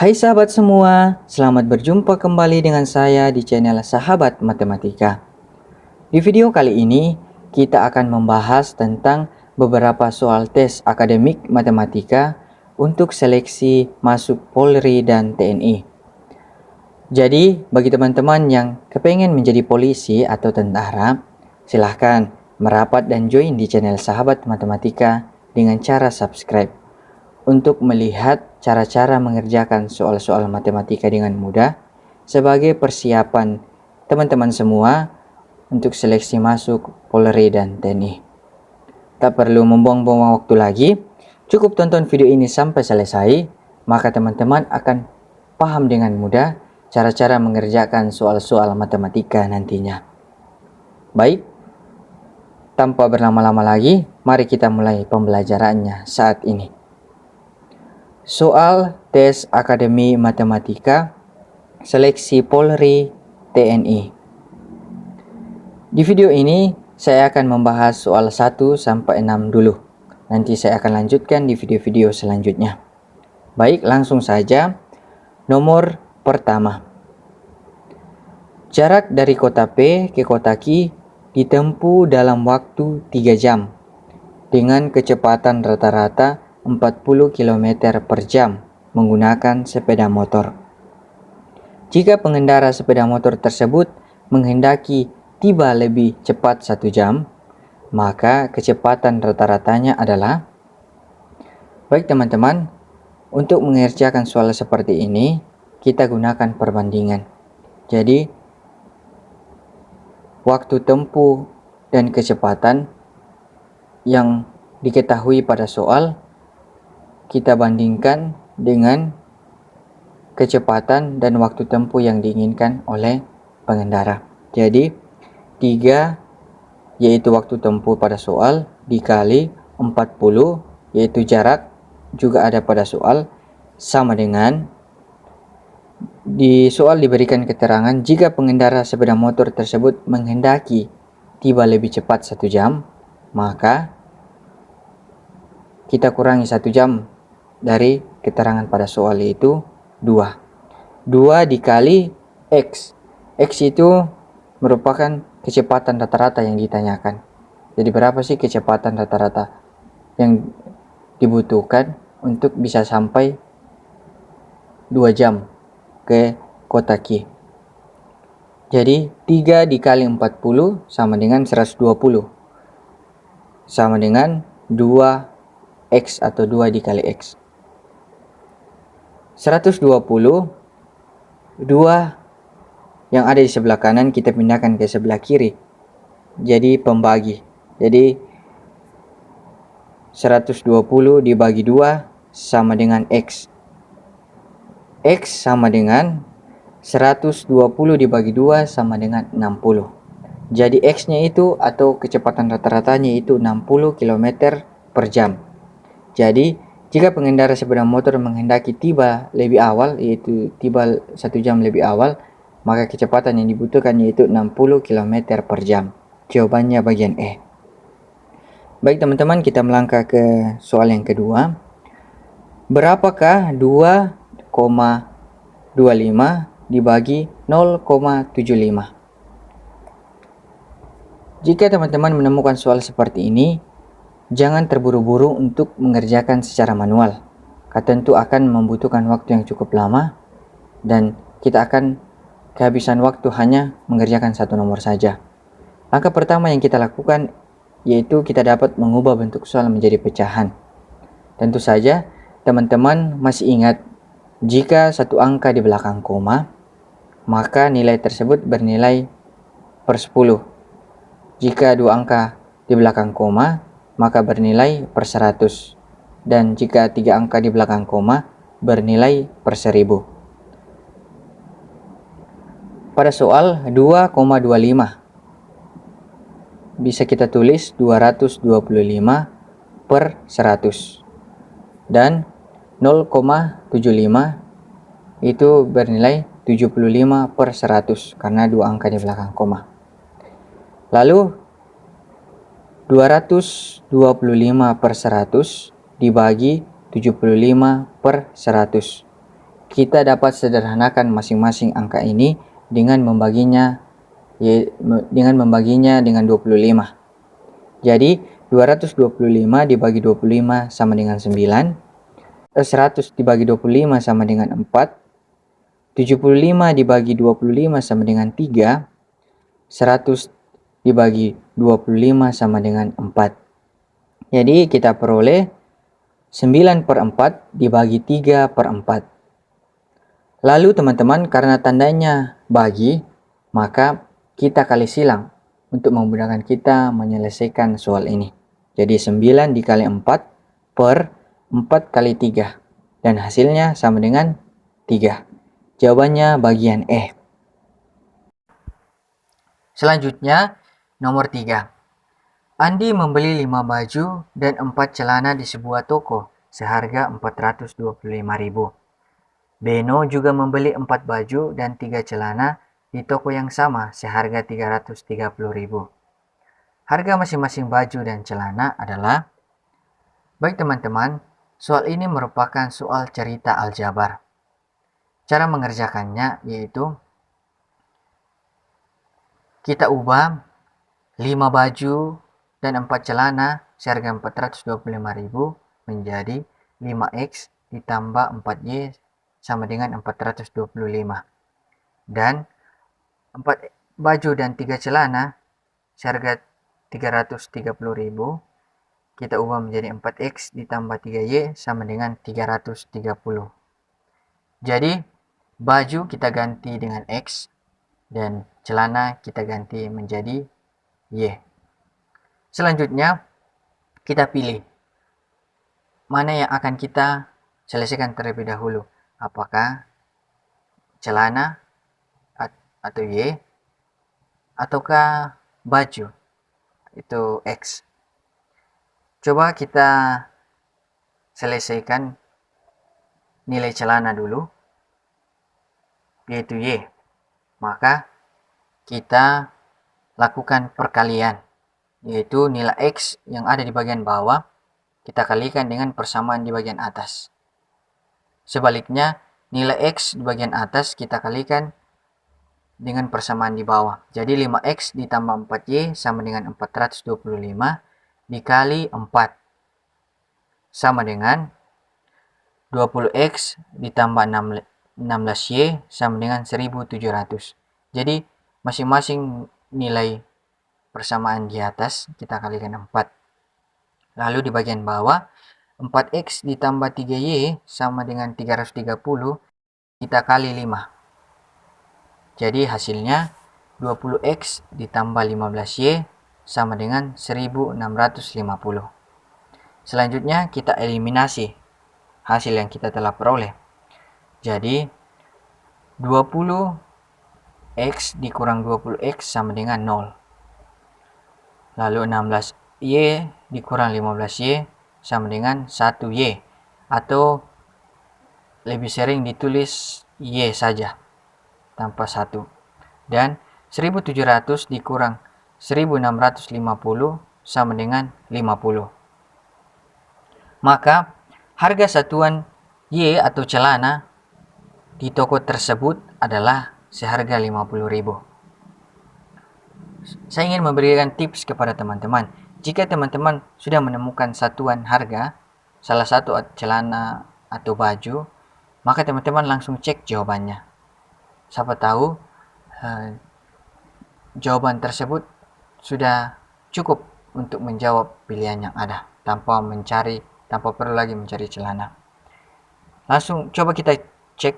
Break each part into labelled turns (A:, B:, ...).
A: Hai sahabat semua, selamat berjumpa kembali dengan saya di channel Sahabat Matematika. Di video kali ini, kita akan membahas tentang beberapa soal tes akademik matematika untuk seleksi masuk Polri dan TNI. Jadi, bagi teman-teman yang kepengen menjadi polisi atau tentara, silahkan merapat dan join di channel Sahabat Matematika dengan cara subscribe untuk melihat cara-cara mengerjakan soal-soal matematika dengan mudah sebagai persiapan teman-teman semua untuk seleksi masuk Polri dan TNI. Tak perlu membuang-buang waktu lagi, cukup tonton video ini sampai selesai, maka teman-teman akan paham dengan mudah cara-cara mengerjakan soal-soal matematika nantinya. Baik, tanpa berlama-lama lagi, mari kita mulai pembelajarannya saat ini. Soal tes Akademi Matematika Seleksi Polri TNI. Di video ini saya akan membahas soal 1 sampai 6 dulu. Nanti saya akan lanjutkan di video-video selanjutnya. Baik, langsung saja. Nomor pertama. Jarak dari kota P ke kota Q ditempuh dalam waktu 3 jam dengan kecepatan rata-rata 40 km per jam menggunakan sepeda motor. Jika pengendara sepeda motor tersebut menghendaki tiba lebih cepat 1 jam, maka kecepatan rata-ratanya adalah. Baik teman-teman, untuk mengerjakan soal seperti ini, kita gunakan perbandingan. Jadi, waktu tempuh dan kecepatan yang diketahui pada soal kita bandingkan dengan kecepatan dan waktu tempuh yang diinginkan oleh pengendara. Jadi 3 yaitu waktu tempuh pada soal dikali 40 yaitu jarak juga ada pada soal sama dengan di soal diberikan keterangan jika pengendara sepeda motor tersebut menghendaki tiba lebih cepat 1 jam, maka kita kurangi 1 jam dari keterangan pada soal yaitu 2. 2 dikali X. X itu merupakan kecepatan rata-rata yang ditanyakan. Jadi berapa sih kecepatan rata-rata yang dibutuhkan untuk bisa sampai 2 jam ke kota Q. Jadi 3 dikali 40 sama dengan 120. Sama dengan 2X atau 2 dikali X. 120, 2 yang ada di sebelah kanan kita pindahkan ke sebelah kiri. Jadi pembagi. Jadi 120 dibagi 2 sama dengan X. X sama dengan 120 dibagi 2 sama dengan 60. Jadi X-nya itu atau kecepatan rata-ratanya itu 60 km per jam. Jadi jika pengendara sepeda motor menghendaki tiba lebih awal, yaitu tiba 1 jam lebih awal, maka kecepatan yang dibutuhkan yaitu 60 km per jam. Jawabannya bagian E. Baik teman-teman, kita melangkah ke soal yang kedua. Berapakah 2,25 dibagi 0,75? Jika teman-teman menemukan soal seperti ini, jangan terburu-buru untuk mengerjakan secara manual. Tentu akan membutuhkan waktu yang cukup lama dan kita akan kehabisan waktu hanya mengerjakan satu nomor saja. Langkah pertama yang kita lakukan yaitu kita dapat mengubah bentuk soal menjadi pecahan. Tentu saja teman-teman masih ingat jika satu angka di belakang koma, maka nilai tersebut bernilai per 10. Jika 2 angka di belakang koma, maka bernilai per 100. Dan jika 3 angka di belakang koma, bernilai per 1000. Pada soal 2,25, bisa kita tulis 225 per 100. Dan 0,75 itu bernilai 75 per 100 karena 2 angka di belakang koma. Lalu 225 per 100 dibagi 75 per 100. kita dapat sederhanakan masing-masing angka ini dengan membaginya dengan 25. Jadi 225 dibagi 25 sama dengan 9. 100 dibagi 25 sama dengan 4. 75 dibagi 25 sama dengan 3. 100 dibagi 25 sama dengan 4. Jadi kita peroleh 9/4 dibagi 3/4. Lalu teman-teman, karena tandanya bagi, maka kita kali silang untuk memudahkan kita menyelesaikan soal ini. Jadi 9 dikali 4 per 4 kali 3. Dan hasilnya sama dengan 3. Jawabannya bagian E. Selanjutnya, nomor 3. Andi membeli 5 baju dan 4 celana di sebuah toko seharga 425.000. Beno juga membeli 4 baju dan 3 celana di toko yang sama seharga 330.000. Harga masing-masing baju dan celana adalah... Baik teman-teman, soal ini merupakan soal cerita aljabar. Cara mengerjakannya yaitu kita ubah 5 baju dan 4 celana seharga 425.000 menjadi 5X ditambah 4Y sama dengan 425. Dan 4 baju dan 3 celana seharga 330.000 kita ubah menjadi 4X ditambah 3Y sama dengan 330. Jadi baju kita ganti dengan X dan celana kita ganti menjadi Y. Selanjutnya kita pilih mana yang akan kita selesaikan terlebih dahulu. Apakah celana atau Y ataukah baju itu X. Coba kita selesaikan nilai celana dulu, yaitu Y. Maka kita lakukan perkalian, yaitu nilai X yang ada di bagian bawah kita kalikan dengan persamaan di bagian atas. Sebaliknya, nilai X di bagian atas kita kalikan dengan persamaan di bawah. Jadi 5X ditambah 4Y sama dengan 425 dikali 4 sama dengan 20X ditambah 16Y sama dengan 1700. Jadi masing-masing nilai persamaan di atas kita kalikan 4. Lalu di bagian bawah 4X ditambah 3Y sama dengan 330 kita kali 5. Jadi hasilnya 20X ditambah 15Y sama dengan 1650. Selanjutnya kita eliminasi hasil yang kita telah peroleh. Jadi 20X dikurang 20X sama dengan 0. Lalu 16Y dikurang 15Y sama dengan 1Y. Atau lebih sering ditulis Y saja tanpa 1. Dan 1700 dikurang 1650 sama dengan 50. Maka harga satuan Y atau celana di toko tersebut adalah seharga 50.000. Saya ingin memberikan tips kepada teman-teman. Jika teman-teman sudah menemukan satuan harga salah satu celana atau baju, maka teman-teman langsung cek jawabannya. Siapa tahu jawaban tersebut sudah cukup untuk menjawab pilihan yang ada tanpa perlu lagi mencari celana. Langsung coba kita cek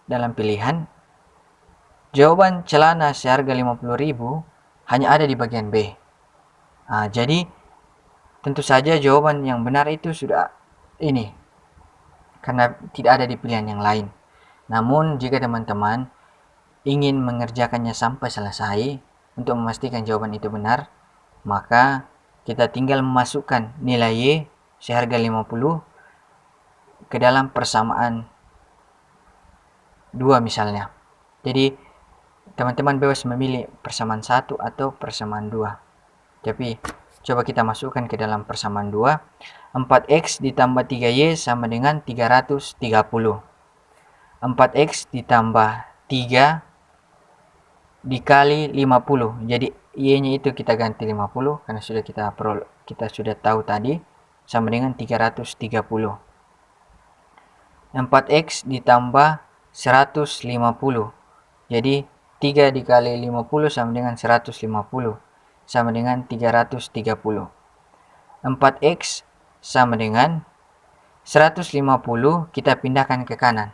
A: dalam pilihan. Jawaban celana seharga 50.000 hanya ada di bagian B. Jadi tentu saja jawaban yang benar itu sudah ini, karena tidak ada di pilihan yang lain. Namun jika teman-teman ingin mengerjakannya sampai selesai untuk memastikan jawaban itu benar, maka kita tinggal memasukkan nilai Y seharga 50 ke dalam persamaan 2 misalnya. Jadi teman-teman bebas memilih persamaan 1 atau persamaan 2. Tapi coba kita masukkan ke dalam persamaan 2. 4X ditambah 3Y sama dengan 330. 4x ditambah 3 dikali 50. Jadi Y-nya itu kita ganti 50 karena kita sudah tahu tadi, sama dengan 330. 4x ditambah 150. Jadi 3 dikali 50 sama dengan 150, sama dengan 330. 4x sama dengan 150 kita pindahkan ke kanan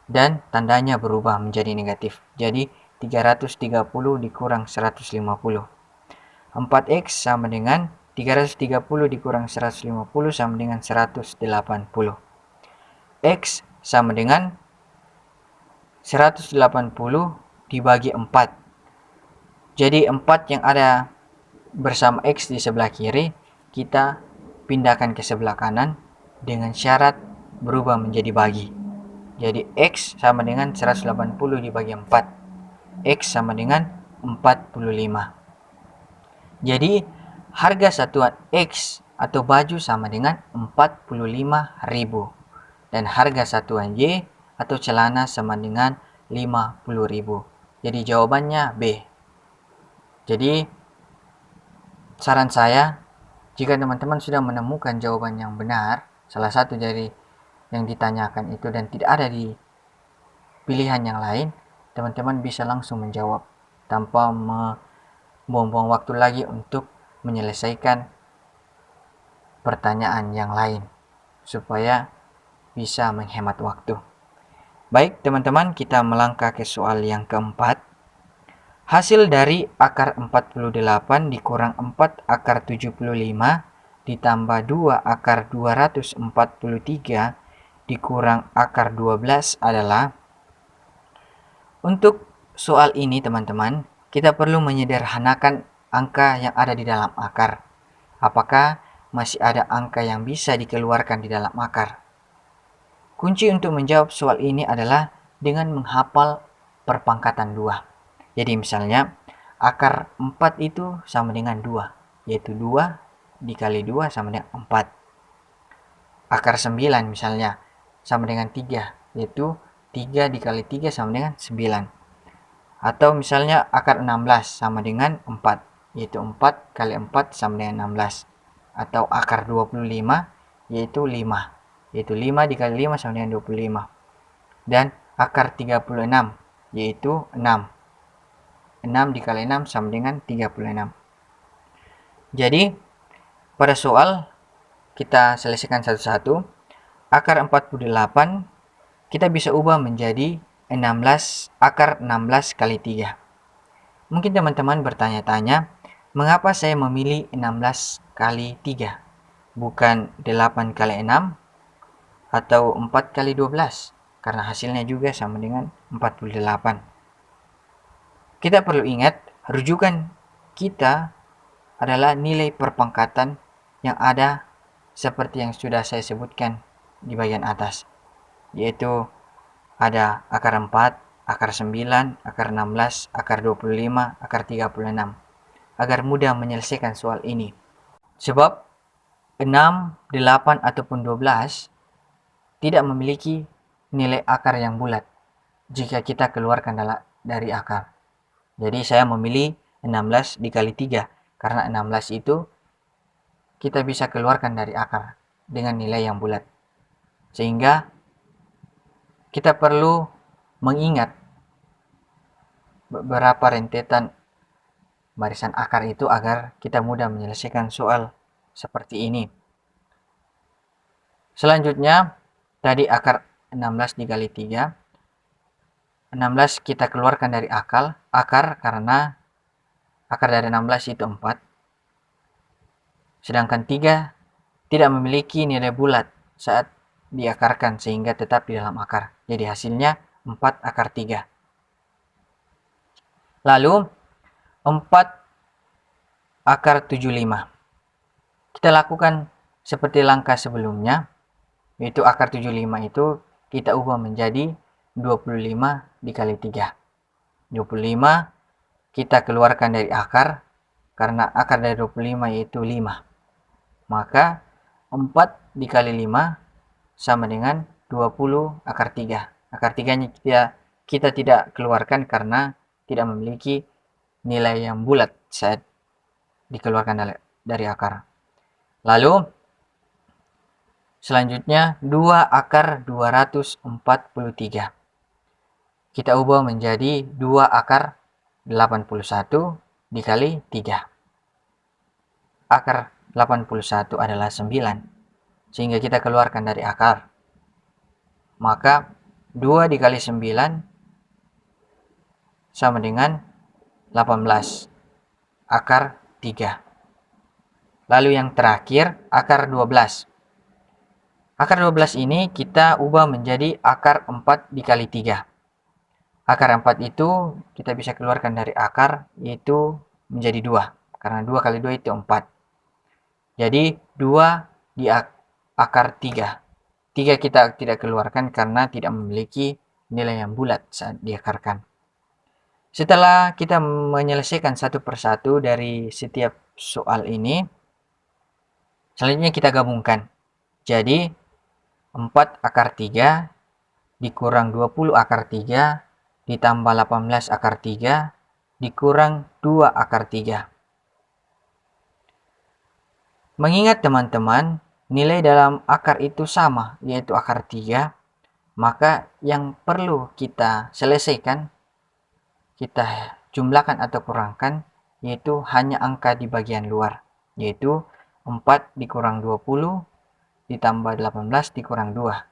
A: dan tandanya berubah menjadi negatif. Jadi 330 dikurang 150. 4x sama dengan 330 dikurang 150 sama dengan 180. X sama dengan 180 dibagi 4. Jadi 4 yang ada bersama X di sebelah kiri kita pindahkan ke sebelah kanan dengan syarat berubah menjadi bagi. Jadi X sama dengan 180 dibagi 4. X sama dengan 45. Jadi harga satuan X atau baju sama dengan 45.000. Dan harga satuan Y atau celana sama dengan 50.000. Jadi jawabannya B. Jadi saran saya, jika teman-teman sudah menemukan jawaban yang benar, salah satu dari yang ditanyakan itu dan tidak ada di pilihan yang lain, teman-teman bisa langsung menjawab tanpa membuang-buang waktu lagi untuk menyelesaikan pertanyaan yang lain supaya bisa menghemat waktu. Baik teman-teman, kita melangkah ke soal yang keempat. Hasil dari akar 48 dikurang 4 akar 75 ditambah 2 akar 243 dikurang akar 12 adalah. Untuk soal ini teman-teman, kita perlu menyederhanakan angka yang ada di dalam akar. Apakah masih ada angka yang bisa dikeluarkan di dalam akar? Kunci untuk menjawab soal ini adalah dengan menghafal perpangkatan 2. Jadi misalnya akar 4 itu sama dengan 2, yaitu 2 dikali 2 sama dengan 4. Akar 9 misalnya sama dengan 3, yaitu 3 dikali 3 sama dengan 9. Atau misalnya akar 16 sama dengan 4, yaitu 4 kali 4 sama dengan 16. Atau akar 25 yaitu 5, yaitu 5 dikali 5 sama dengan 25. Dan akar 36 yaitu 6. 6 dikali 6 sama dengan 36. Jadi pada soal kita selesaikan satu-satu. Akar 48 kita bisa ubah menjadi 16 akar 16 kali 3. Mungkin teman-teman bertanya-tanya, mengapa saya memilih 16 kali 3 bukan 8 kali 6 atau 4 kali 12? Karena hasilnya juga sama dengan 48. Kita perlu ingat, rujukan kita adalah nilai perpangkatan yang ada seperti yang sudah saya sebutkan di bagian atas. Yaitu ada akar 4, akar 9, akar 16, akar 25, akar 36. Agar mudah menyelesaikan soal ini. Sebab 6, 8, ataupun 12 tidak memiliki nilai akar yang bulat jika kita keluarkan dari akar. Jadi saya memilih 16 dikali 3 karena 16 itu kita bisa keluarkan dari akar dengan nilai yang bulat. Sehingga kita perlu mengingat beberapa rentetan barisan akar itu agar kita mudah menyelesaikan soal seperti ini. Selanjutnya tadi akar 16 dikali 3. 16 kita keluarkan dari akar karena akar dari 16 itu 4. Sedangkan 3 tidak memiliki nilai bulat saat diakarkan sehingga tetap di dalam akar. Jadi hasilnya 4 akar 3. Lalu 4 akar 75. Kita lakukan seperti langkah sebelumnya, yaitu akar 75 itu kita ubah menjadi 25 dikali 3. 25 kita keluarkan dari akar karena akar dari 25 yaitu 5. Maka 4 dikali 5 sama dengan 20 akar 3. Akar 3-nya kita tidak keluarkan karena tidak memiliki nilai yang bulat saat dikeluarkan dari akar. Lalu selanjutnya 2 akar 243. Kita ubah menjadi 2 akar 81 dikali 3. Akar 81 adalah 9. Sehingga kita keluarkan dari akar. Maka 2 dikali 9 sama dengan 18. Akar 3. Lalu yang terakhir akar 12. Akar 12 ini kita ubah menjadi akar 4 dikali 3. Akar 4 itu kita bisa keluarkan dari akar, yaitu menjadi 2. Karena 2 kali 2 itu 4. Jadi 2 di akar 3. 3 kita tidak keluarkan karena tidak memiliki nilai yang bulat saat diakarkan. Setelah kita menyelesaikan satu persatu dari setiap soal ini, selanjutnya kita gabungkan. Jadi 4 akar 3 dikurang 20 akar 3 ditambah 18 akar 3 dikurang 2 akar 3. Mengingat teman-teman, nilai dalam akar itu sama, yaitu akar 3, maka yang perlu kita selesaikan, kita jumlahkan atau kurangkan, yaitu hanya angka di bagian luar, yaitu 4 dikurang 20 ditambah 18 dikurang 2.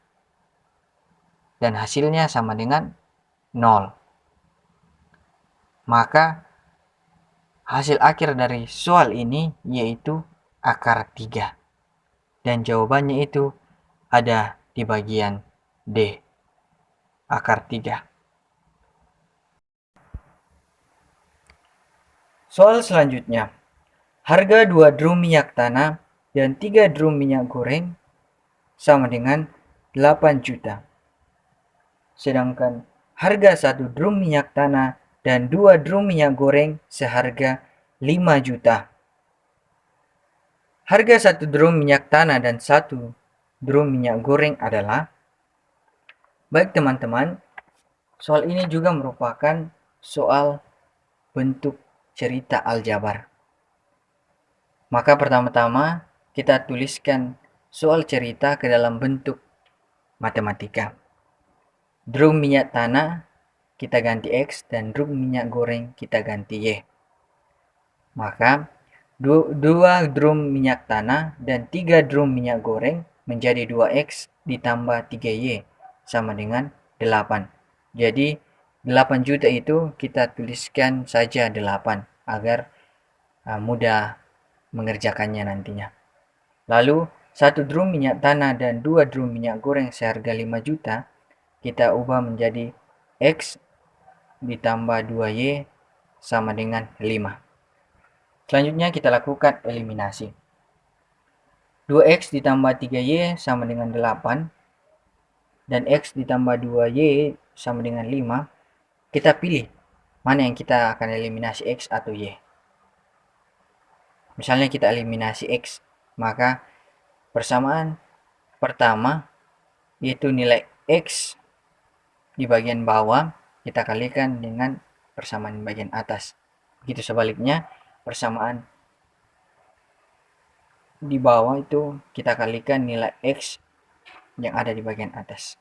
A: Dan hasilnya sama dengan 0. Maka hasil akhir dari soal ini yaitu akar 3. Dan jawabannya itu ada di bagian D. Akar 3. Soal selanjutnya. Harga 2 drum minyak tanah dan 3 drum minyak goreng sama dengan 8 juta. Sedangkan harga 1 drum minyak tanah dan 2 drum minyak goreng seharga 5 juta. Harga 1 drum minyak tanah dan 1 drum minyak goreng adalah. Baik teman-teman, soal ini juga merupakan soal bentuk cerita aljabar. Maka pertama-tama kita tuliskan soal cerita ke dalam bentuk matematika. Drum minyak tanah kita ganti X dan drum minyak goreng kita ganti Y. Maka 2 drum minyak tanah dan 3 drum minyak goreng menjadi 2X ditambah 3Y sama dengan 8. Jadi 8 juta itu kita tuliskan saja 8 agar mudah mengerjakannya nantinya. Lalu 1 drum minyak tanah dan 2 drum minyak goreng seharga 5 juta kita ubah menjadi X ditambah 2Y sama dengan 5. Selanjutnya kita lakukan eliminasi. 2X ditambah 3Y sama dengan 8 dan X ditambah 2Y sama dengan 5. Kita pilih mana yang kita akan eliminasi, X atau Y. Misalnya kita eliminasi X, maka persamaan pertama yaitu nilai X di bagian bawah kita kalikan dengan persamaan bagian atas. Begitu sebaliknya, persamaan di bawah itu kita kalikan nilai X yang ada di bagian atas.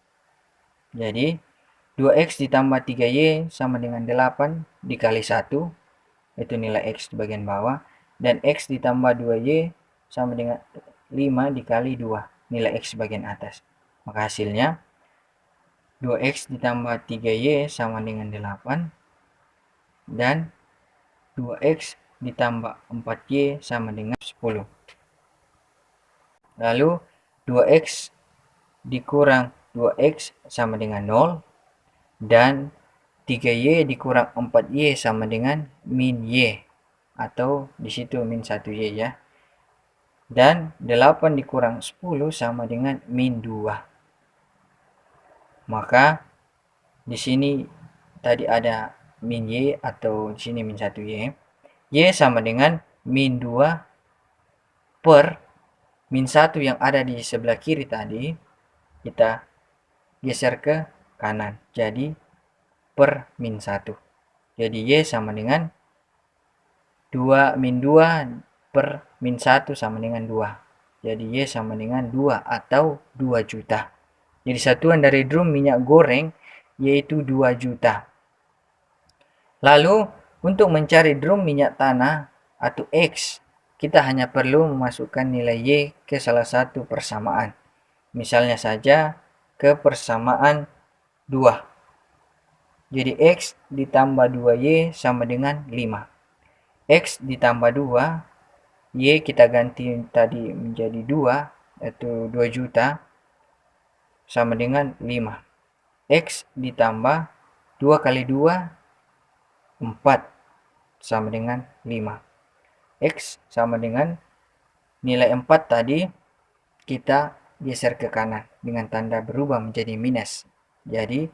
A: Jadi 2X ditambah 3Y sama dengan 8 dikali 1, itu nilai X di bagian bawah. Dan X ditambah 2Y sama dengan 5 dikali 2, nilai X di bagian atas. Maka hasilnya 2X ditambah 3Y sama dengan 8. Dan 2X ditambah 4Y sama dengan 10. Lalu 2X dikurang 2X sama dengan 0. Dan 3Y dikurang 4Y sama dengan min Y. Atau disitu min 1Y ya. Dan 8 dikurang 10 sama dengan min 2. Maka di sini tadi ada min Y atau di sini min 1Y. Y sama dengan min 2 per min 1 yang ada di sebelah kiri tadi. Kita geser ke kanan. Jadi per min 1. Jadi Y sama dengan 2 min 2 per min 1 sama dengan 2. Jadi Y sama dengan 2 atau 2 juta. Jadi satuan dari drum minyak goreng yaitu 2 juta. Lalu untuk mencari drum minyak tanah atau X, kita hanya perlu memasukkan nilai Y ke salah satu persamaan. Misalnya saja ke persamaan 2. Jadi X ditambah 2Y sama dengan 5. X ditambah 2, Y kita ganti tadi menjadi 2, yaitu 2 juta, sama dengan 5. X ditambah 2 kali 2, 4, sama dengan 5. X sama dengan nilai 4 tadi, kita geser ke kanan dengan tanda berubah menjadi minus. Jadi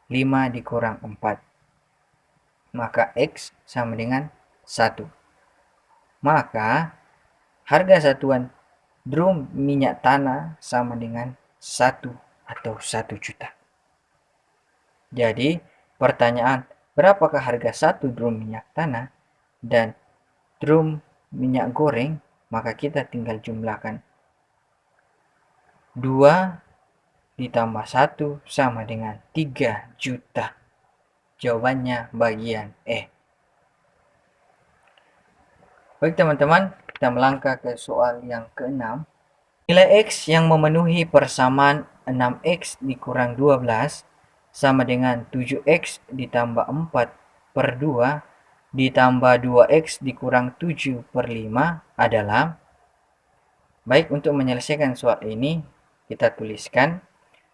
A: 5 dikurang 4. Maka X sama dengan 1. Maka harga satuan drum minyak tanah sama dengan 1 atau 1 juta. Jadi pertanyaan, berapakah harga satu drum minyak tanah dan drum minyak goreng? Maka kita tinggal jumlahkan. 2 ditambah 1 sama dengan 3 juta. Jawabannya bagian E. Baik teman-teman, kita melangkah ke soal yang ke-6. Nilai X yang memenuhi persamaan 6X dikurang 12 sama dengan 7X ditambah 4 per 2 ditambah 2X dikurang 7 per 5 adalah. Baik, untuk menyelesaikan soal ini, kita tuliskan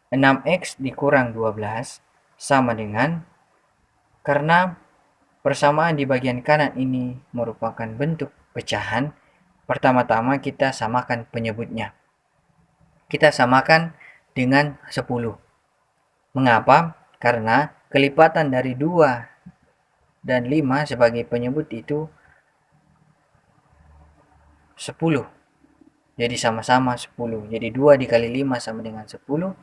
A: 6X dikurang 12 sama dengan, karena persamaan di bagian kanan ini merupakan bentuk pecahan, pertama-tama kita samakan penyebutnya. Kita samakan dengan 10. Mengapa? Karena kelipatan dari 2 dan 5 sebagai penyebut itu 10. Jadi sama-sama 10. Jadi 2 dikali 5 sama dengan 10.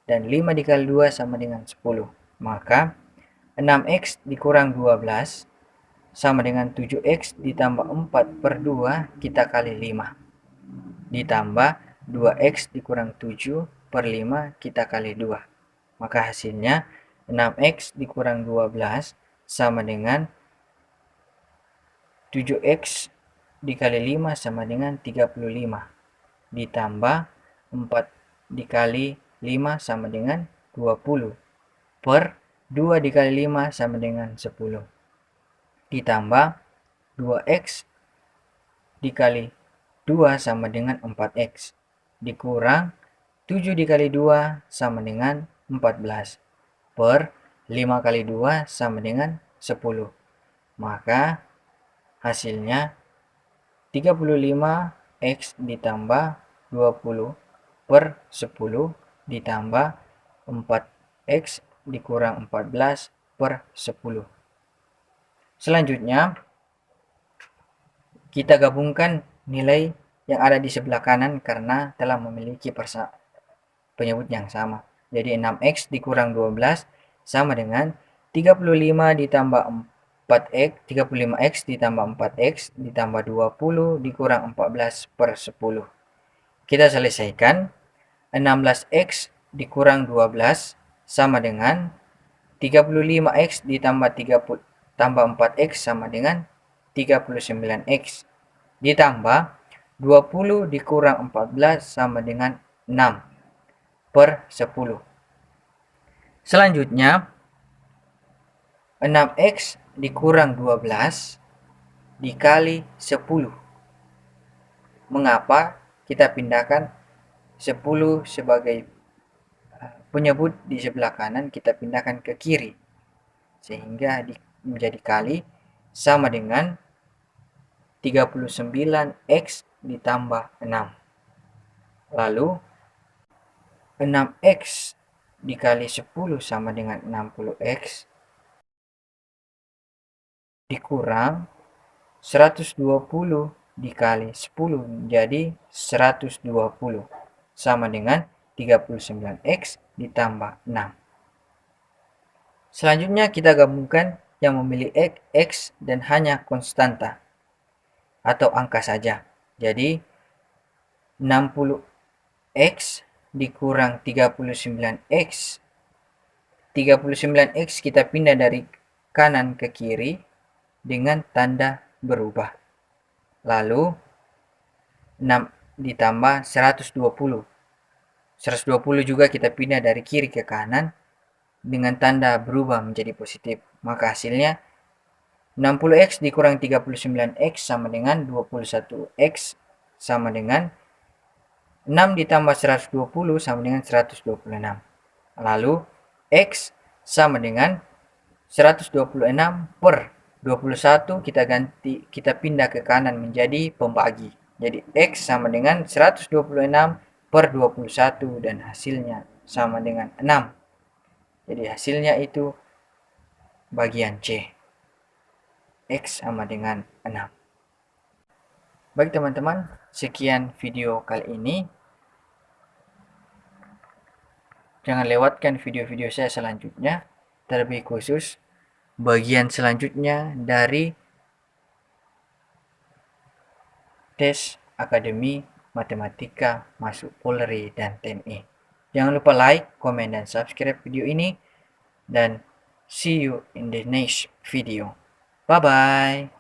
A: Dan 5 dikali 2 sama dengan 10. Maka 6X dikurang 12 sama dengan 7X ditambah 4 per 2 kita kali 5. Ditambah 2X dikurang 7 per 5 kita kali 2. Maka hasilnya 6X dikurang 12 sama dengan 7X dikali 5 sama dengan 35. Ditambah 4 dikali 5 sama dengan 20. Per 2 dikali 5 sama dengan 10. Ditambah 2X dikali 2 sama dengan 4X. Dikurang 7 dikali 2 sama dengan 14. Per 5 kali 2 sama dengan 10. Maka hasilnya 35X ditambah 20 per 10 ditambah 4X dikurang 14 per 10. Selanjutnya, kita gabungkan nilai yang ada di sebelah kanan karena telah memiliki penyebut yang sama. Jadi 6X dikurang 12 sama dengan 35 ditambah 4X, 35X ditambah 4X ditambah 20 dikurang 14 per 10. Kita selesaikan. 16X dikurang 12 sama dengan 35X ditambah 4X sama dengan 39X. Ditambah 20 dikurang 14 sama dengan 6 per 10. Selanjutnya 6X dikurang 12 dikali 10. Mengapa kita pindahkan 10 sebagai penyebut di sebelah kanan, kita pindahkan ke kiri sehingga menjadi kali sama dengan 39X ditambah 6. Lalu 6X dikali 10 sama dengan 60X dikurang 120 dikali 10 menjadi 120 sama dengan 39X ditambah 6. Selanjutnya kita gabungkan yang memilih X dan hanya konstanta atau angka saja. Jadi 60X dikurang 39X. 39X kita pindah dari kanan ke kiri dengan tanda berubah. Lalu 6 ditambah 120. 120 juga kita pindah dari kiri ke kanan dengan tanda berubah menjadi positif. Maka hasilnya 60X dikurang 39X sama dengan 21X sama dengan 6 ditambah 120 sama dengan 126. Lalu X sama dengan 126 per 21 kita pindah ke kanan menjadi pembagi. Jadi X sama dengan 126 per 21 dan hasilnya sama dengan 6. Jadi hasilnya itu bagian C. X sama dengan 6. Baik teman-teman, sekian video kali ini. Jangan lewatkan video-video saya selanjutnya, terlebih khusus bagian selanjutnya dari tes Akademi Matematika masuk Polri dan TNI. Jangan lupa like, komen, dan subscribe video ini. Dan see you in the next video. Bye-bye.